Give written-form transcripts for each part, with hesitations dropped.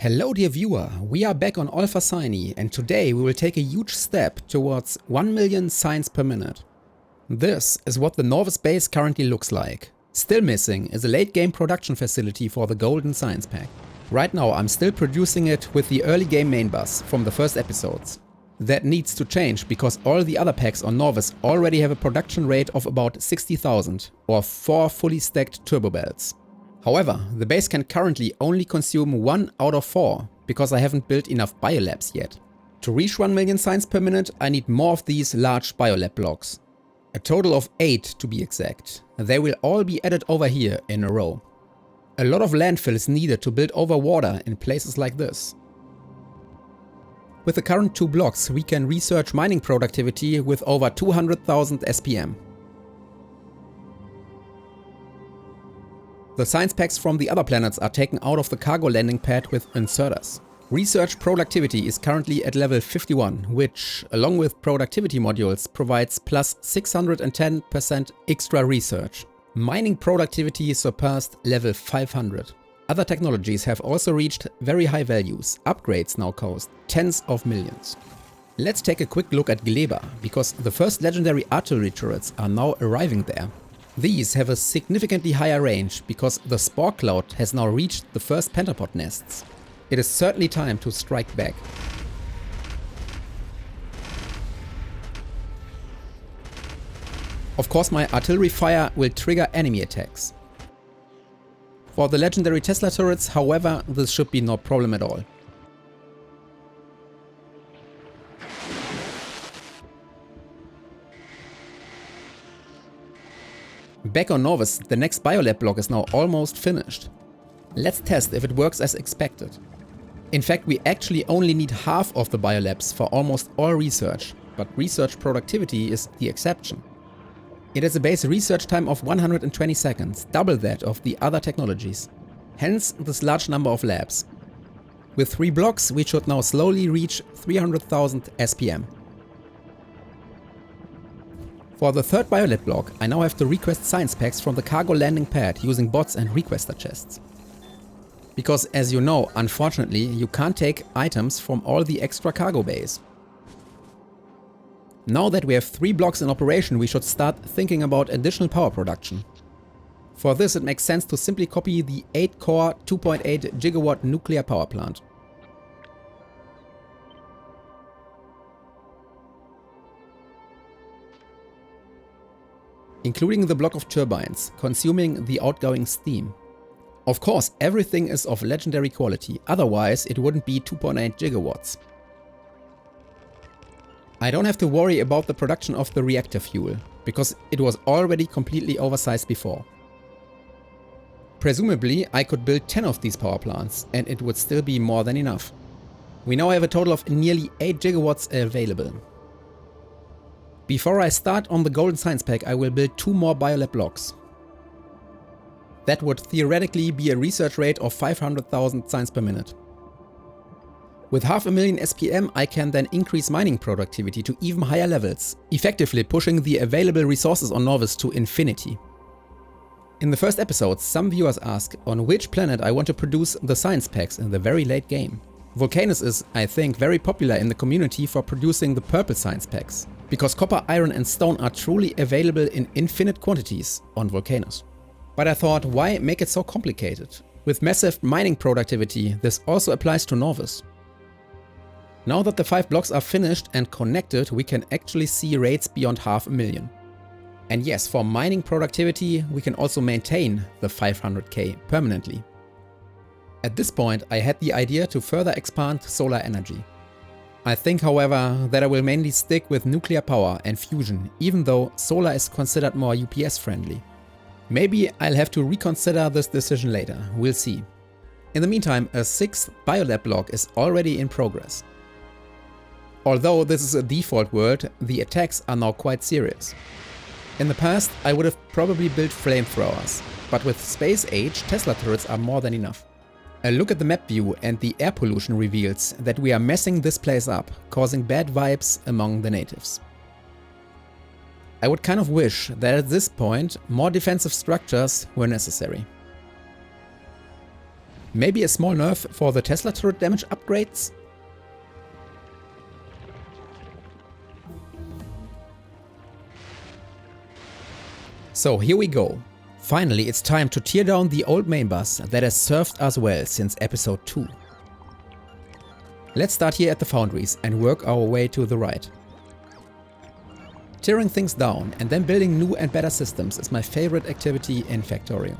Hello dear viewer, we are back on Alpha Cygni and today we will take a huge step towards 1 million signs per minute. This is what the Norvis base currently looks like. Still missing is a late game production facility for the golden science pack. Right now I'm still producing it with the early game main bus from the first episodes. That needs to change because all the other packs on Norvis already have a production rate of about 60,000 or 4 fully stacked turbo belts. However, the base can currently only consume 1 out of 4 because I haven't built enough biolabs yet. To reach 1 million signs per minute I need more of these large biolab blocks. A total of 8 to be exact. They will all be added over here in a row. A lot of landfill is needed to build over water in places like this. With the current 2 blocks we can research mining productivity with over 200,000 SPM. The science packs from the other planets are taken out of the cargo landing pad with inserters. Research productivity is currently at level 51, which, along with productivity modules, provides plus 610% extra research. Mining productivity surpassed level 500. Other technologies have also reached very high values. Upgrades now cost tens of millions. Let's take a quick look at Gleba, because the first legendary artillery turrets are now arriving there. These have a significantly higher range because the spore cloud has now reached the first pentapod nests. It is certainly time to strike back. Of course my artillery fire will trigger enemy attacks. For the legendary Tesla turrets, however, this should be no problem at all. Back on Norvis, the next biolab block is now almost finished. Let's test if it works as expected. In fact, we actually only need half of the biolabs for almost all research, but research productivity is the exception. It has a base research time of 120 seconds, double that of the other technologies. Hence this large number of labs. With 3 blocks we should now slowly reach 300,000 SPM. For the third biolab block, I now have to request science packs from the cargo landing pad using bots and requester chests. Because as you know, unfortunately, you can't take items from all the extra cargo bays. Now that we have 3 blocks in operation, we should start thinking about additional power production. For this it makes sense to simply copy the 8-core 2.8 gigawatt nuclear power plant. Including the block of turbines, consuming the outgoing steam. Of course, everything is of legendary quality, otherwise it wouldn't be 2.8 gigawatts. I don't have to worry about the production of the reactor fuel, because it was already completely oversized before. Presumably, I could build 10 of these power plants, and it would still be more than enough. We now have a total of nearly 8 gigawatts available. Before I start on the golden science pack, I will build 2 more biolab blocks. That would theoretically be a research rate of 500,000 signs per minute. With 500,000 SPM I can then increase mining productivity to even higher levels, effectively pushing the available resources on Norvis to infinity. In the first episode, some viewers asked on which planet I want to produce the science packs in the very late game. Volcanus is, I think, very popular in the community for producing the purple science packs, because copper, iron and stone are truly available in infinite quantities on Volcanus. But I thought, why make it so complicated? With massive mining productivity, this also applies to Norvis. Now that the 5 blocks are finished and connected, we can actually see rates beyond 500,000. And yes, for mining productivity, we can also maintain the 500k permanently. At this point, I had the idea to further expand solar energy. I think, however, that I will mainly stick with nuclear power and fusion, even though solar is considered more UPS friendly. Maybe I'll have to reconsider this decision later, we'll see. In the meantime, a 6th biolab block is already in progress. Although this is a default world, the attacks are now quite serious. In the past, I would have probably built flamethrowers, but with Space Age, Tesla turrets are more than enough. A look at the map view and the air pollution reveals that we are messing this place up, causing bad vibes among the natives. I would kind of wish that at this point more defensive structures were necessary. Maybe a small nerf for the Tesla turret damage upgrades? So here we go. Finally, it's time to tear down the old main bus that has served us well since episode 2. Let's start here at the foundries and work our way to the right. Tearing things down and then building new and better systems is my favorite activity in Factorio.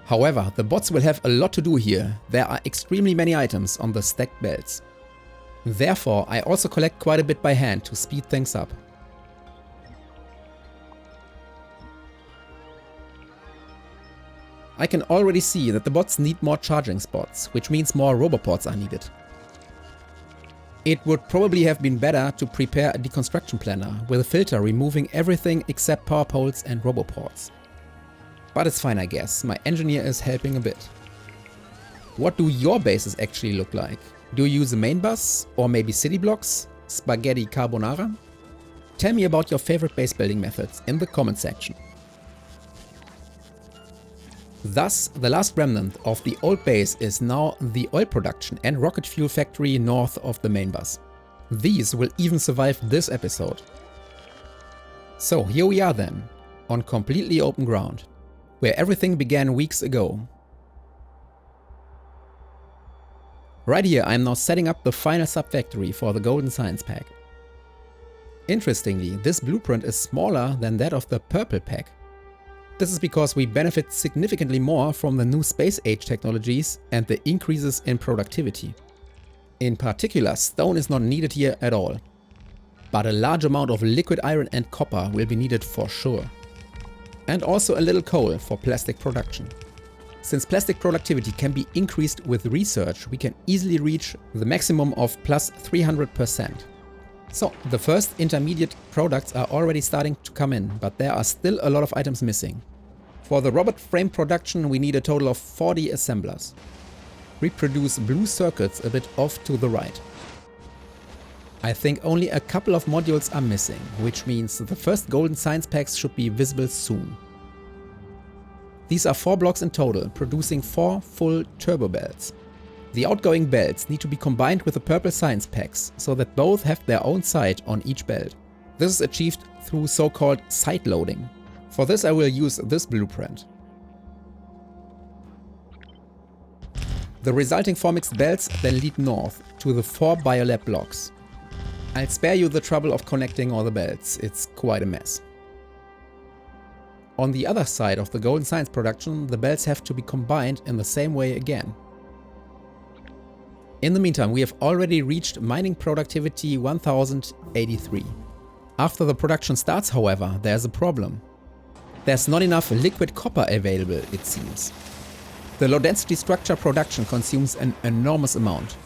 However, the bots will have a lot to do here. There are extremely many items on the stacked belts. Therefore, I also collect quite a bit by hand to speed things up. I can already see that the bots need more charging spots, which means more roboports are needed. It would probably have been better to prepare a deconstruction planner with a filter removing everything except power poles and roboports. But it's fine, I guess. My engineer is helping a bit. What do your bases actually look like? Do you use a main bus? Or maybe city blocks? Spaghetti carbonara? Tell me about your favorite base building methods in the comment section. Thus, the last remnant of the old base is now the oil production and rocket fuel factory north of the main bus. These will even survive this episode. So here we are then, on completely open ground, where everything began weeks ago. Right here I am now setting up the final sub-factory for the Golden Science Pack. Interestingly, this blueprint is smaller than that of the purple pack. This is because we benefit significantly more from the new Space Age technologies and the increases in productivity. In particular, stone is not needed here at all. But a large amount of liquid iron and copper will be needed for sure. And also a little coal for plastic production. Since plastic productivity can be increased with research, we can easily reach the maximum of plus 300%. So, the first intermediate products are already starting to come in, but there are still a lot of items missing. For the robot frame production we need a total of 40 assemblers. Reproduce blue circuits a bit off to the right. I think only a couple of modules are missing, which means the first Golden Science Packs should be visible soon. These are 4 blocks in total, producing 4 full turbo belts. The outgoing belts need to be combined with the purple science packs, so that both have their own side on each belt. This is achieved through so-called side loading. For this I will use this blueprint. The resulting 4 mixed belts then lead north to the 4 biolab blocks. I'll spare you the trouble of connecting all the belts, it's quite a mess. On the other side of the Golden Science production, the belts have to be combined in the same way again. In the meantime, we have already reached mining productivity 1083. After the production starts, however, there's a problem. There's not enough liquid copper available, it seems. The low density structure production consumes an enormous amount.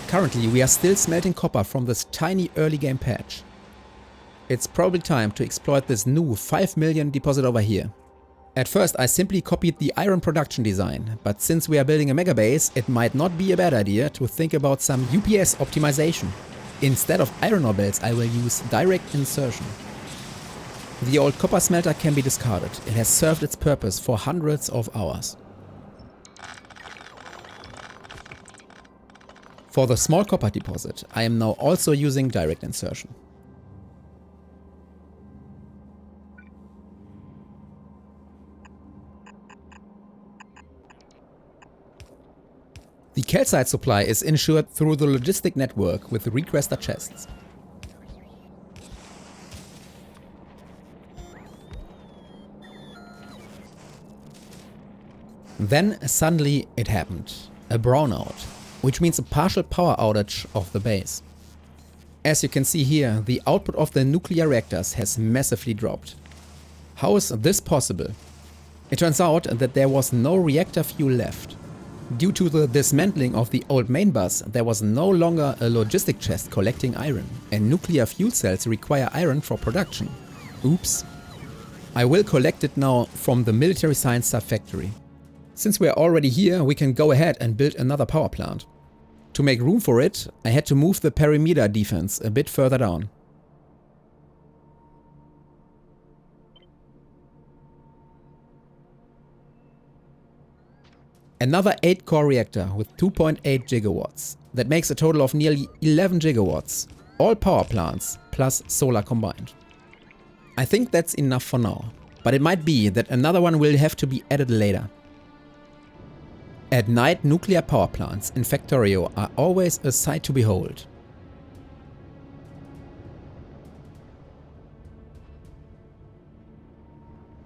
Currently, we are still smelting copper from this tiny early game patch. It's probably time to exploit this new 5 million deposit over here. At first I simply copied the iron production design, but since we are building a megabase, it might not be a bad idea to think about some UPS optimization. Instead of iron ore belts I will use direct insertion. The old copper smelter can be discarded, it has served its purpose for hundreds of hours. For the small copper deposit I am now also using direct insertion. The calcite supply is ensured through the logistic network with requester chests. Then suddenly it happened. A brownout, which means a partial power outage of the base. As you can see here, the output of the nuclear reactors has massively dropped. How is this possible? It turns out that there was no reactor fuel left. Due to the dismantling of the old main bus, there was no longer a logistic chest collecting iron, and nuclear fuel cells require iron for production. Oops. I will collect it now from the military science sub-factory. Since we are already here, we can go ahead and build another power plant. To make room for it, I had to move the perimeter defense a bit further down. Another 8-core reactor with 2.8 gigawatts. That makes a total of nearly 11 gigawatts. All power plants plus solar combined. I think that's enough for now, but it might be that another one will have to be added later. At night, nuclear power plants in Factorio are always a sight to behold.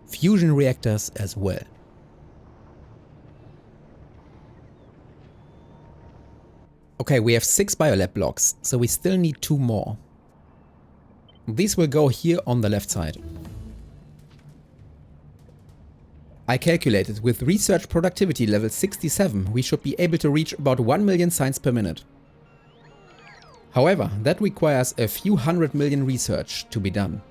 Fusion reactors as well. Okay, we have 6 biolab blocks, so we still need 2 more. These will go here on the left side. I calculated with research productivity level 67 we should be able to reach about 1 million science per minute. However, that requires a few 100 million research to be done.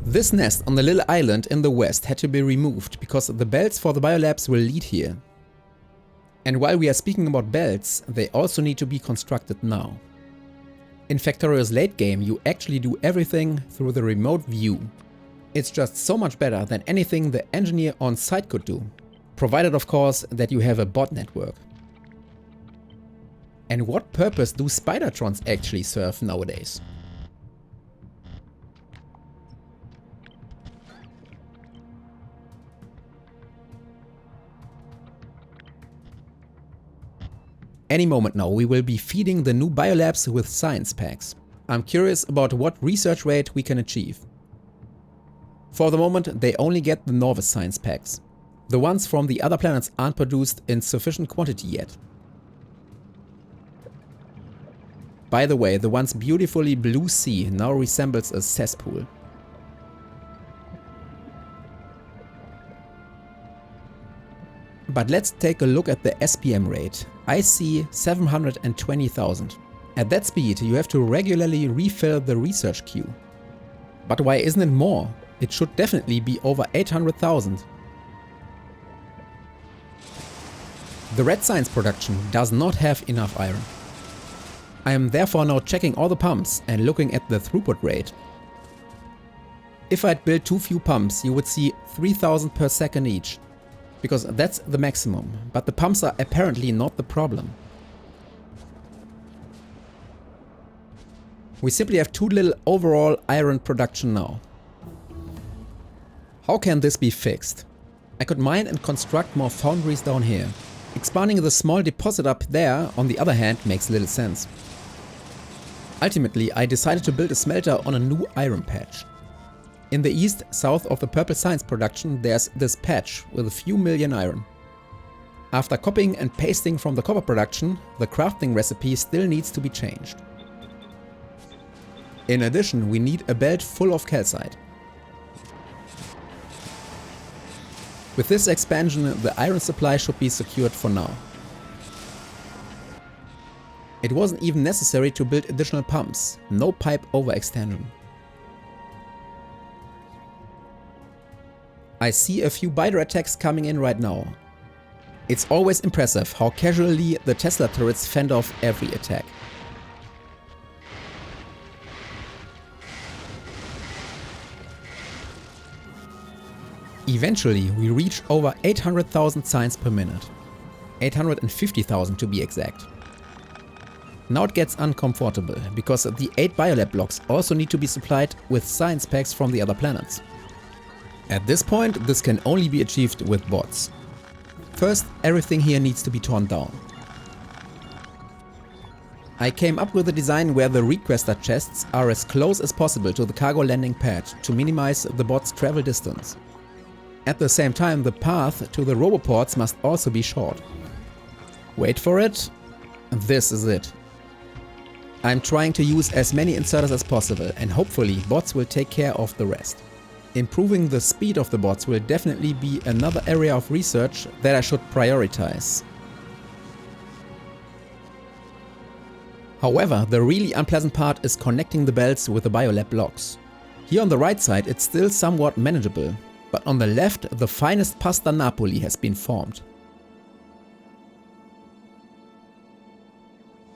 This nest on the little island in the west had to be removed because the belts for the biolabs will lead here. And while we are speaking about belts, they also need to be constructed now. In Factorio's late game you actually do everything through the remote view. It's just so much better than anything the engineer on site could do, provided of course that you have a bot network. And what purpose do Spidertrons actually serve nowadays? Any moment now we will be feeding the new biolabs with science packs. I'm curious about what research rate we can achieve. For the moment they only get the Norvis science packs. The ones from the other planets aren't produced in sufficient quantity yet. By the way, the once beautifully blue sea now resembles a cesspool. But let's take a look at the SPM rate. I see 720,000. At that speed you have to regularly refill the research queue. But why isn't it more? It should definitely be over 800,000. The red science production does not have enough iron. I am therefore now checking all the pumps and looking at the throughput rate. If I'd built too few pumps you would see 3000 per second each. Because that's the maximum, but the pumps are apparently not the problem. We simply have too little overall iron production now. How can this be fixed? I could mine and construct more foundries down here. Expanding the small deposit up there, on the other hand, makes little sense. Ultimately, I decided to build a smelter on a new iron patch. In the east, south of the purple science production, there's this patch with a few million iron. After copying and pasting from the copper production, the crafting recipe still needs to be changed. In addition, we need a belt full of calcite. With this expansion, the iron supply should be secured for now. It wasn't even necessary to build additional pumps, no pipe overextension. I see a few biter attacks coming in right now. It's always impressive how casually the Tesla turrets fend off every attack. Eventually we reach over 800,000 science per minute. 850,000 to be exact. Now it gets uncomfortable, because the 8 biolab blocks also need to be supplied with science packs from the other planets. At this point, this can only be achieved with bots. First, everything here needs to be torn down. I came up with a design where the requester chests are as close as possible to the cargo landing pad to minimize the bot's travel distance. At the same time, the path to the roboports must also be short. Wait for it. This is it. I'm trying to use as many inserters as possible, and hopefully bots will take care of the rest. Improving the speed of the bots will definitely be another area of research that I should prioritize. However, the really unpleasant part is connecting the belts with the biolab blocks. Here on the right side it's still somewhat manageable, but on the left the finest pasta Napoli has been formed.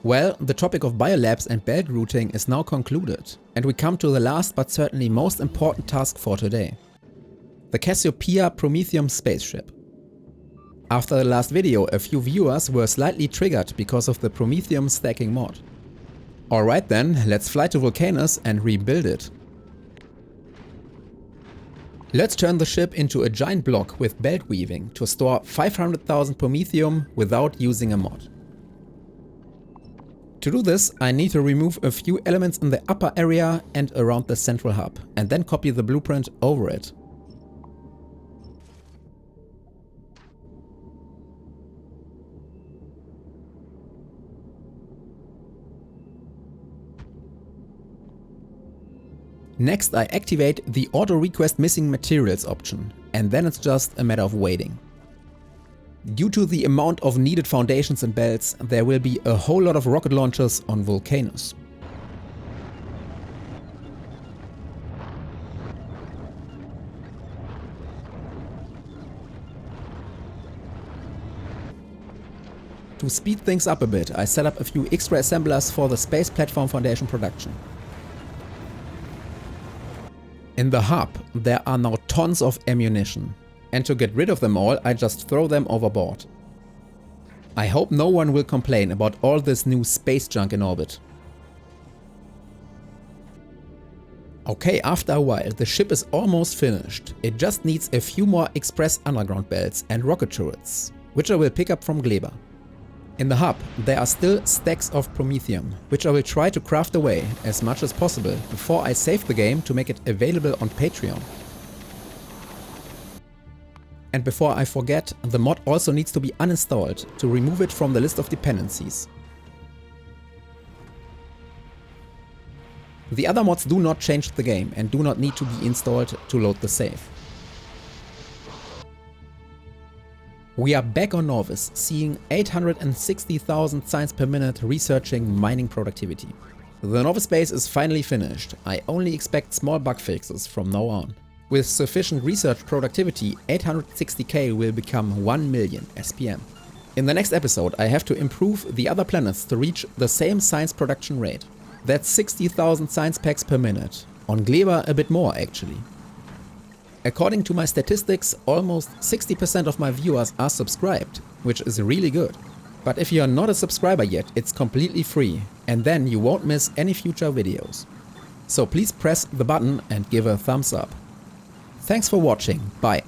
Well, the topic of biolabs and belt routing is now concluded, and we come to the last but certainly most important task for today. The Cassiopeia Prometheum spaceship. After the last video, a few viewers were slightly triggered because of the Prometheum stacking mod. Alright then, let's fly to Vulcanus and rebuild it. Let's turn the ship into a giant block with belt weaving to store 500,000 Prometheum without using a mod. To do this, I need to remove a few elements in the upper area and around the central hub, and then copy the blueprint over it. Next, I activate the auto request missing materials option, and then it's just a matter of waiting. Due to the amount of needed foundations and belts, there will be a whole lot of rocket launchers on Vulcanus. To speed things up a bit, I set up a few extra assemblers for the Space Platform Foundation production. In the hub, there are now tons of ammunition, and to get rid of them all, I just throw them overboard. I hope no one will complain about all this new space junk in orbit. Okay, after a while, the ship is almost finished. It just needs a few more express underground belts and rocket turrets, which I will pick up from Gleba. In the hub, there are still stacks of Prometheum, which I will try to craft away as much as possible before I save the game to make it available on Patreon. And before I forget, the mod also needs to be uninstalled to remove it from the list of dependencies. The other mods do not change the game and do not need to be installed to load the save. We are back on Norvis, seeing 860,000 signs per minute researching mining productivity. The Norvis base is finally finished. I only expect small bug fixes from now on. With sufficient research productivity, 860k will become 1 million SPM. In the next episode, I have to improve the other planets to reach the same science production rate. That's 60,000 science packs per minute. On Gleba a bit more actually. According to my statistics, almost 60% of my viewers are subscribed, which is really good. But if you are not a subscriber yet, it's completely free, and then you won't miss any future videos. So please press the button and give a thumbs up. Thanks for watching, bye.